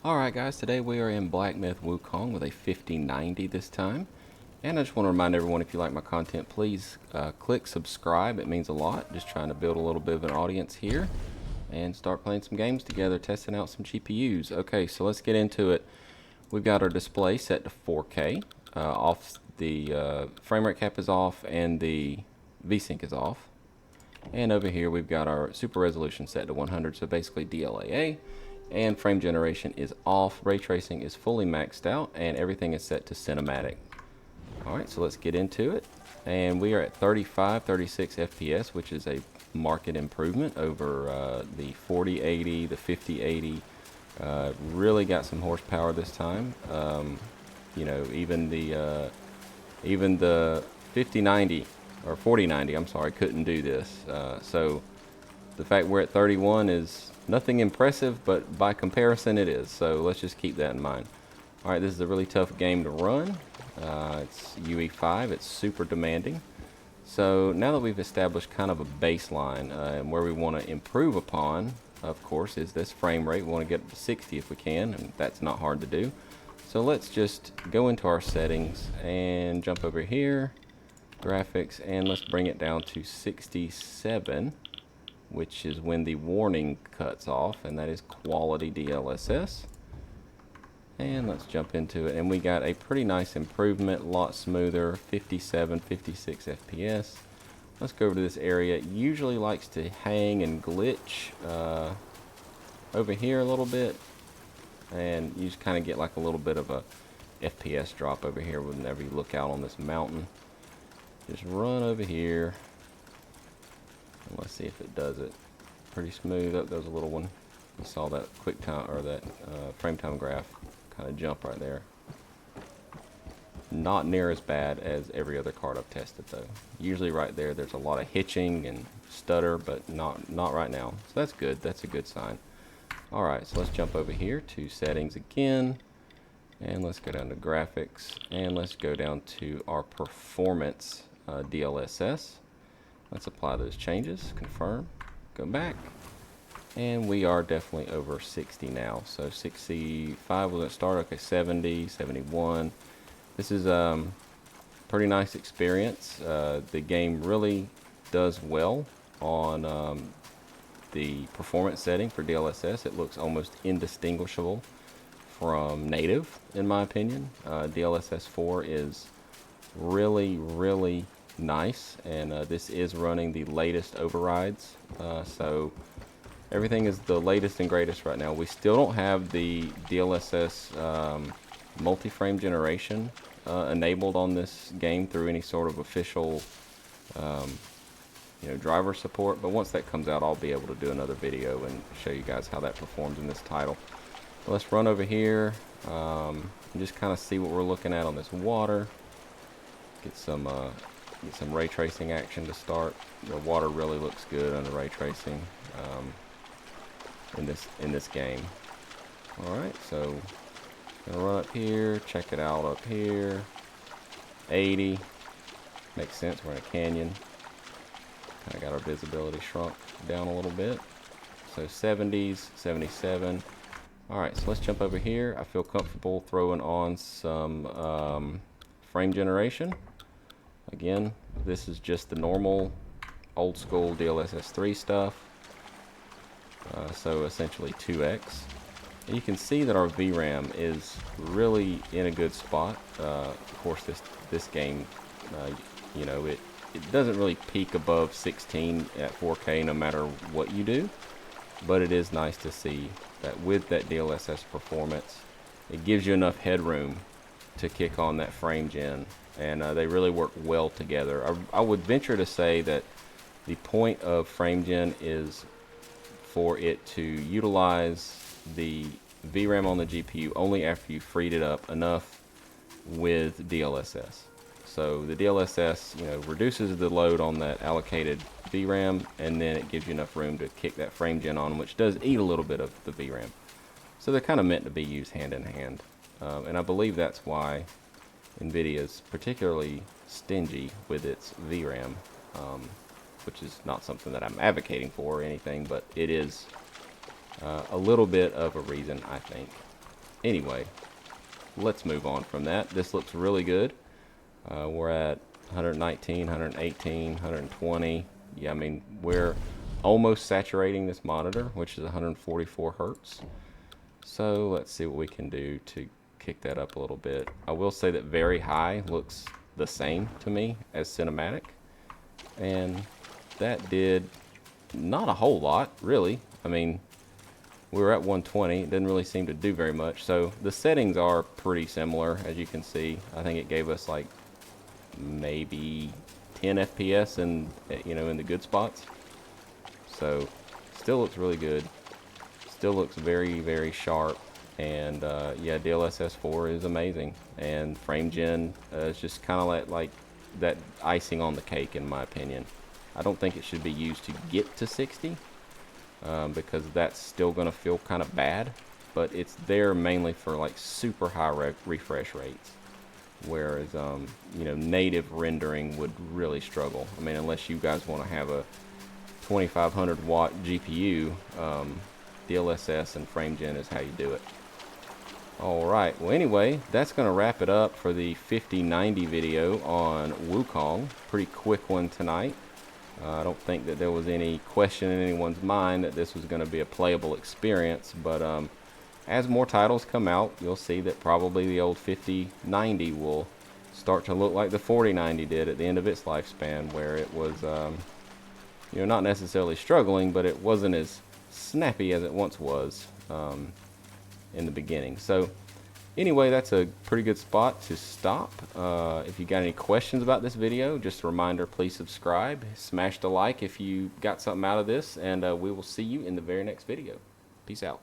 Alright guys, today we are in Black Myth Wukong with a 5090 this time. And I just want to remind everyone, if you like my content, please click subscribe. It means a lot. Just trying to build a little bit of an audience here and start playing some games together, testing out some GPUs. Okay, so let's get into it. We've got our display set to 4K. Off the frame rate cap is off and the VSync is off. And over here we've got our super resolution set to 100, so basically DLAA. And frame generation is off, ray tracing is fully maxed out, and everything is set to cinematic. Alright, so let's get into it. And we are at 36 FPS, which is a marked improvement over the 4080, the 5080. Really got some horsepower this time. You know, even the 5090 or 4090, I'm sorry, couldn't do this. So the fact we're at 31 is nothing impressive, but by comparison it is. So let's just keep that in mind. Alright, this is a really tough game to run. It's UE5, it's super demanding. So now that we've established kind of a baseline, and where we want to improve upon, of course, is this frame rate. We want to get it to 60 if we can, and that's not hard to do. So let's just go into our settings and jump over here, graphics, and let's bring it down to 67, which is when the warning cuts off, and that is quality DLSS. And let's jump into it, and we got a pretty nice improvement, a lot smoother, 57, 56 FPS. Let's go over to this area. It usually likes to hang and glitch over here a little bit, and you just kind of get like a little bit of a FPS drop over here whenever you look out on this mountain. Just run over here. And let's see if it does it. Pretty smooth. Up goes a little one. You saw that quick time, or that frame time graph kind of jump right there. Not near as bad as every other card I've tested though. Usually right there there's a lot of hitching and stutter, but not right now. So that's good. That's a good sign. Alright, so let's jump over here to settings again, and let's go down to graphics, and let's go down to our performance DLSS. Let's apply those changes, confirm, go back, and we are definitely over 60 now. So 65 was at start, okay, 70, 71. This is pretty nice experience. The game really does well on the performance setting for DLSS. It looks almost indistinguishable from native, in my opinion. DLSS 4 is really nice, and this is running the latest overrides, so everything is the latest and greatest right now. We still don't have the DLSS multi-frame generation enabled on this game through any sort of official you know, driver support, but once that comes out I'll be able to do another video and show you guys how that performs in this title. Let's run over here and just kind of see what we're looking at on this water. Get some ray tracing action to start. The water really looks good under ray tracing in this game. All right, so gonna run up here, check it out up here. 80 makes sense. We're in a canyon. Kind of got our visibility shrunk down a little bit. So 70s, 77. All right, so let's jump over here. I feel comfortable throwing on some frame generation. Again, this is just the normal old school DLSS 3 stuff. So essentially 2x. And you can see that our VRAM is really in a good spot. Of course, this game, you know, it doesn't really peak above 16 at 4K no matter what you do. But it is nice to see that with that DLSS performance, it gives you enough headroom to kick on that frame gen. And they really work well together. I would venture to say that the point of frame gen is for it to utilize the VRAM on the GPU only after you freed it up enough with DLSS. So the DLSS, you know, reduces the load on that allocated VRAM, and then it gives you enough room to kick that frame gen on, which does eat a little bit of the VRAM. So they're kind of meant to be used hand in hand. And I believe that's why NVIDIA is particularly stingy with its VRAM, which is not something that I'm advocating for or anything, but it is a little bit of a reason, I think. anyway, let's move on from that. This looks really good. We're at 119, 118, 120. Yeah, I mean, we're almost saturating this monitor, which is 144 hertz. So let's see what we can do to kick that up a little bit. I will say that very high looks the same to me as cinematic, and that did not a whole lot, really. I mean, we were at 120. It didn't really seem to do very much. So the settings are pretty similar, as you can see. I think it gave us like maybe 10 FPS in, you know, in the good spots. So still looks really good. Still looks very, very sharp. And yeah, DLSS 4 is amazing. And FrameGen is just kind of like that icing on the cake, in my opinion. I don't think it should be used to get to 60. Because that's still going to feel kind of bad, but it's there mainly for like super high refresh rates, whereas you know, native rendering would really struggle. I mean, unless you guys want to have a 2500 watt GPU, DLSS and FrameGen is how you do it. Alright, well anyway, that's going to wrap it up for the 5090 video on Wukong. Pretty quick one tonight. I don't think that there was any question in anyone's mind that this was going to be a playable experience, but as more titles come out, you'll see that probably the old 5090 will start to look like the 4090 did at the end of its lifespan, where it was, you know, not necessarily struggling, but it wasn't as snappy as it once was in the beginning. So anyway, that's a pretty good spot to stop. If you got any questions about this video, just a reminder, please subscribe, smash the like if you got something out of this, and we will see you in the very next video. Peace out.